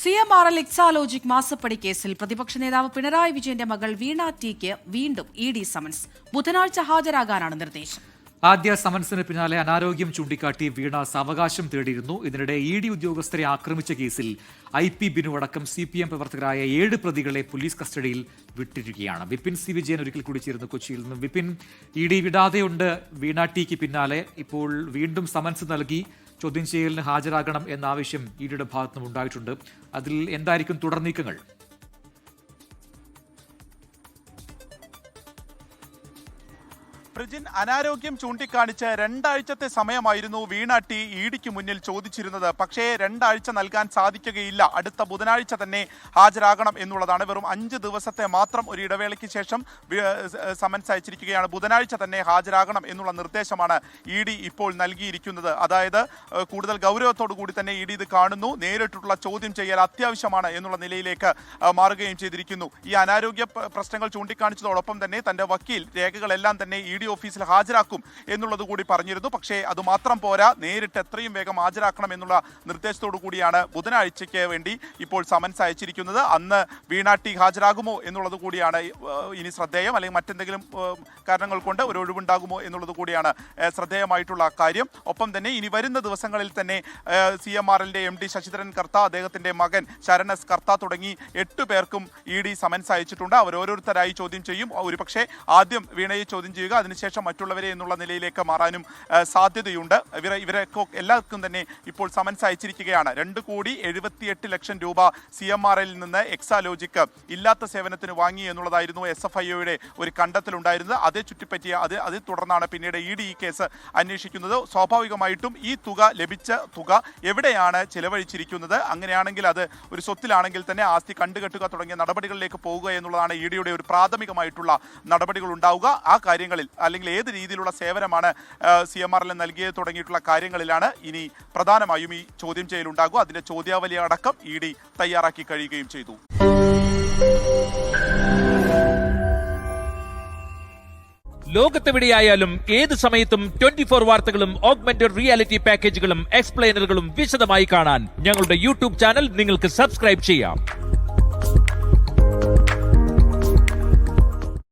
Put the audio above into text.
CMRL Exalogic മാസപ്പടി കേസിൽ പ്രതിപക്ഷ നേതാവ് പിണറായി വിജയന്റെ മകൾ വീണ ടിക്ക് വീണ്ടും ED സമൻസ്. ബുധനാഴ്ച ഹാജരാകാനാണ് നിർദ്ദേശം. ആദ്യ സമൻസിന് പിന്നാലെ അനാരോഗ്യം ചൂണ്ടിക്കാട്ടി വീണ സാവകാശം തേടിയിരുന്നു. ഇതിനിടെ ED ഉദ്യോഗസ്ഥരെ ആക്രമിച്ച കേസിൽ IP ബിനു അടക്കം CPM പ്രവർത്തകരായ 7 പ്രതികളെ പോലീസ് കസ്റ്റഡിയിൽ വിട്ടിരിക്കുകയാണ്. വിപിൻ സി വിജയൻ ഒരിക്കൽ കൂടി ചേർന്ന് കൊച്ചിയിൽ നിന്ന്. വിപിൻ, ED വിടാതെയുണ്ട് വീണ ടിക്ക് പിന്നാലെ. ഇപ്പോൾ വീണ്ടും സമൻസ് നൽകി ചോദ്യം ചെയ്യലിന് ഹാജരാകണം എന്ന ആവശ്യം EDയുടെ ഭാഗത്തുനിന്നും ഉണ്ടായിട്ടുണ്ട്. അതിൽ എന്തായിരിക്കും തുടർ നീക്കങ്ങൾ? പ്രജിൻ, അനാരോഗ്യം ചൂണ്ടിക്കാണിച്ച് 2 ആഴ്ചത്തെ സമയമായിരുന്നു വീണ ടി EDക്ക് മുന്നിൽ ചോദിച്ചിരുന്നത്. പക്ഷേ 2 ആഴ്ച നൽകാൻ സാധിക്കുകയില്ല. അടുത്ത ബുധനാഴ്ച തന്നെ ഹാജരാകണം എന്നുള്ളതാണ്. വെറും 5 ദിവസത്തെ മാത്രം ഒരു ഇടവേളയ്ക്ക് ശേഷം സമൻസ് അയച്ചിരിക്കുകയാണ്. ബുധനാഴ്ച തന്നെ ഹാജരാകണം എന്നുള്ള നിർദ്ദേശമാണ് ED ഇപ്പോൾ നൽകിയിരിക്കുന്നത്. അതായത് കൂടുതൽ ഗൗരവത്തോടു കൂടി തന്നെ ED ഇത് കാണുന്നു. നേരിട്ടുള്ള ചോദ്യം ചെയ്യൽ അത്യാവശ്യമാണ് എന്നുള്ള നിലയിലേക്ക് മാറുകയും ചെയ്തിരിക്കുന്നു. ഈ അനാരോഗ്യ പ്രശ്നങ്ങൾ ചൂണ്ടിക്കാണിച്ചതോടൊപ്പം തന്നെ തന്റെ വക്കീൽ രേഖകളെല്ലാം തന്നെ ED ഓഫീസിൽ ഹാജരാക്കും എന്നുള്ളത് കൂടി പറഞ്ഞിരുന്നു. പക്ഷേ അതുമാത്രം പോരാ, നേരിട്ട് എത്രയും വേഗം ഹാജരാക്കണം എന്നുള്ള നിർദ്ദേശത്തോടു കൂടിയാണ് ബുധനാഴ്ചയ്ക്ക് വേണ്ടി ഇപ്പോൾ സമൻസ് അയച്ചിരിക്കുന്നത്. അന്ന് വീണ ടി ഹാജരാകുമോ എന്നുള്ളത് കൂടിയാണ് ഇനി ശ്രദ്ധേയം. അല്ലെങ്കിൽ മറ്റെന്തെങ്കിലും കാരണങ്ങൾ കൊണ്ട് ഒരു ഒഴിവുണ്ടാകുമോ എന്നുള്ളത് കൂടിയാണ് ശ്രദ്ധേയമായിട്ടുള്ള കാര്യം. ഒപ്പം തന്നെ ഇനി വരുന്ന ദിവസങ്ങളിൽ തന്നെ CMRLന്റെ MD ശശിധരൻ കർത്ത, അദ്ദേഹത്തിന്റെ മകൻ ശരൺ എസ് കർത്ത തുടങ്ങി 8 പേർക്കും ED സമൻസ് അയച്ചിട്ടുണ്ട്. അവർ ഓരോരുത്തരായി ചോദ്യം ചെയ്യും. ഒരുപക്ഷെ ആദ്യം വീണയെ ചോദ്യം ചെയ്യുക, അതിനുശേഷം മറ്റുള്ളവരെ എന്നുള്ള നിലയിലേക്ക് മാറാനും സാധ്യതയുണ്ട്. ഇവരൊക്കെ എല്ലാവർക്കും തന്നെ ഇപ്പോൾ സമൻസ് അയച്ചിരിക്കുകയാണ്. 2,78,00,000 രൂപ CMRLൽ നിന്ന് എക്സാലോജിക് ഇല്ലാത്ത സേവനത്തിന് വാങ്ങി എന്നുള്ളതായിരുന്നു SFIOയുടെ ഒരു കണ്ടെത്തലുണ്ടായിരുന്നത്. അതേ ചുറ്റിപ്പറ്റിയ അതിൽ തുടർന്നാണ് പിന്നീട് ED ഈ കേസ് അന്വേഷിക്കുന്നത്. സ്വാഭാവികമായിട്ടും ഈ ലഭിച്ച തുക എവിടെയാണ് ചെലവഴിച്ചിരിക്കുന്നത്, അങ്ങനെയാണെങ്കിൽ അത് ഒരു സ്വത്തിലാണെങ്കിൽ തന്നെ ആസ്തി കണ്ടുകെട്ടുക തുടങ്ങിയ നടപടികളിലേക്ക് പോകുക എന്നുള്ളതാണ് EDയുടെ ഒരു പ്രാഥമികമായിട്ടുള്ള നടപടികൾ ഉണ്ടാവുക. ആ കാര്യങ്ങളിൽ അല്ലെങ്കിൽ ഏത് രീതിയിലുള്ള സേവനമാണ് CMRL നൽകിയത് തുടങ്ങിയിട്ടുള്ള കാര്യങ്ങളിലാണ് ഇനി പ്രധാനമായും ഈ ചോദ്യം ചെയ്യലുണ്ടാകുക. അതിന്റെ ചോദ്യാവലി അടക്കം ED തയ്യാറാക്കി കഴിയുകയും ചെയ്തു. ലോകത്തെവിടെയായാലും ഏത് സമയത്തും 24 വാർത്തകളും ഓഗ്മെന്റഡ് റിയാലിറ്റി പാക്കേജുകളും എക്സ്പ്ലെയിനറുകളും വിശദമായി കാണാൻ ഞങ്ങളുടെ YouTube ചാനൽ നിങ്ങൾക്ക് സബ്സ്ക്രൈബ് ചെയ്യാം.